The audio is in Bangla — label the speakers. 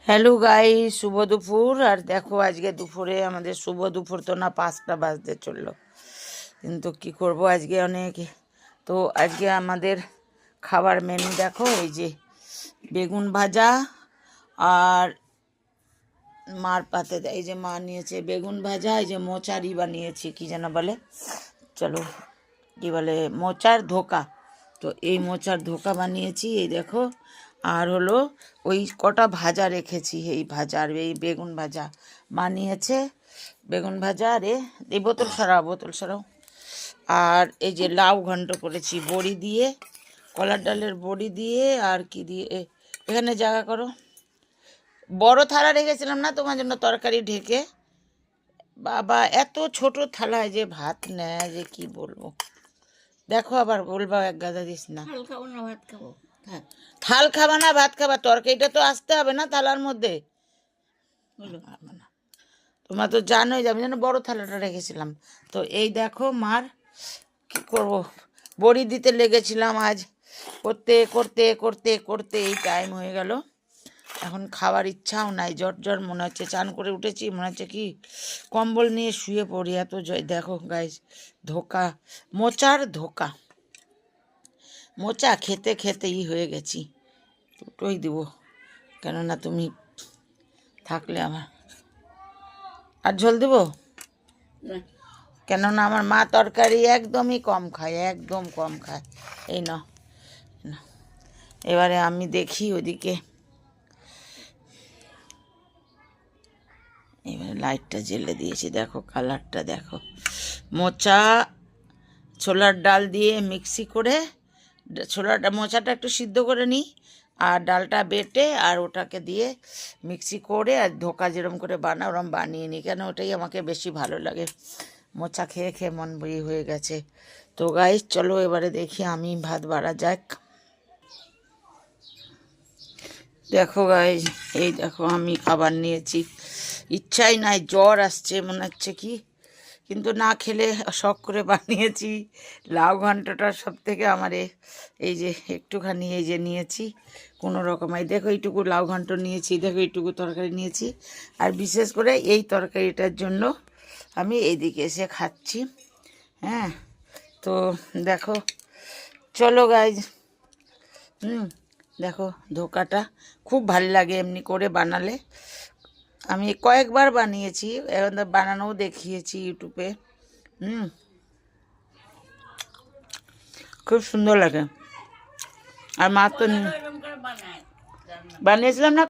Speaker 1: হ্যালো গাইস, শুভ দুপুর। আর দেখো আজকে দুপুরে আমাদের শুভ দুপুর তো না, 5টা বাজতে চললো, কিন্তু কি করব আজকে অনেক। তো আজকে আমাদের খাবার মেনু দেখো, এই যে বেগুন ভাজা আর মার পাতে এই যে মা নিয়েছে বেগুন ভাজা, এই যে মোচারি বানিয়েছি, কি যেন বলে, চলো কি বলে, মোচার ধোকা। তো এই মোচার ধোকা বানিয়েছি, এই দেখো। আর হলো ওই কটা ভাজা রেখেছি, এই ভাজা আর এই বেগুন ভাজা বানিয়েছে, বেগুন ভাজা। আরে এই বোতল সরাও। আর এই যে লাউ ঘন্ট করেছি বড়ি দিয়ে, কলার ডালের বড়ি দিয়ে, আর কি দিয়ে, এখানে জায়গা করো, বড় থালা রেখেছিলাম না তোমার জন্য তরকারি ঢেকে। বাবা এত ছোট থালায় যে ভাত নেয়, যে কি বলবো। দেখো আবার বলবা এক গাদা দিস না।
Speaker 2: থাল খাবো না ভাত খাবো?
Speaker 1: থাল খাবা না ভাত খাবা, তরকারিটা তো আসতে হবে না থালার মধ্যে। তোমরা তো জানোই যে আমি যেন বড় থালাটা রেখেছিলাম। তো এই দেখো মার, কি করব, বড়ি দিতে লেগেছিলাম আজ, করতে করতে করতে করতে এই টাইম হয়ে গেল। এখন খাওয়ার ইচ্ছাও নাই, জ্বর মনে হচ্ছে। চান করে উঠেছি, মনে হচ্ছে কি কম্বল নিয়ে শুয়ে পড়ি, এত দেখো গাইস, ধোকা, মোচার ধোকা। মোচা খেতে খেতেই হয়ে গেছি, দুটোই দেবো, কেননা তুমি থাকলে আমার। আর ঝোল দেবো, কেননা আমার মা তরকারি একদমই কম খায়, একদম কম খায়। এই না, এবারে আমি দেখি ওদিকে, এবারে লাইটটা জ্বেলে দিয়েছি, দেখো কালারটা দেখো। মোচা ছোলার ডাল দিয়ে মিক্সি করে, মোচাটা একটু সিদ্ধ করে নিই, আর ডালটা বেটে আর ওটাকে দিয়ে মিক্সি করে, আর ধোকা যেরকম করে বানা ওরকম বানিয়ে নিই, কেন ওটাই আমাকে বেশি ভালো লাগে। মোচা খেয়ে খেয়ে মন বই হয়ে গেছে। তো গাইস চলো এবারে দেখি আমি ভাত বাড়া যাক। দেখো গাইস, এই দেখো আমি খাবার নিয়েছি, ইচ্ছাই নাই, জ্বর আসছে মনে হচ্ছে কি, কিন্তু না খেলে শখ করে বানিয়েছি। লাউ ঘন্টটা সব থেকে আমার এই যে একটুখানি এই যে নিয়েছি কোনো রকম, এই দেখো এইটুকু লাউ ঘন্ট নিয়েছি, দেখো এইটুকু তরকারি নিয়েছি। আর বিশেষ করে এই তরকারিটার জন্য আমি এইদিকে এসে খাচ্ছি। হ্যাঁ, তো দেখো চলো গাইজ। দেখো ধোকাটা খুব ভাল লাগে এমনি করে বানালে, আমি কয়েকবার বানিয়েছি, বানানোও দেখিয়েছি ইউটিউবে। খুব সুন্দর লাগে। আর মা তো বানিয়েছিলাম না।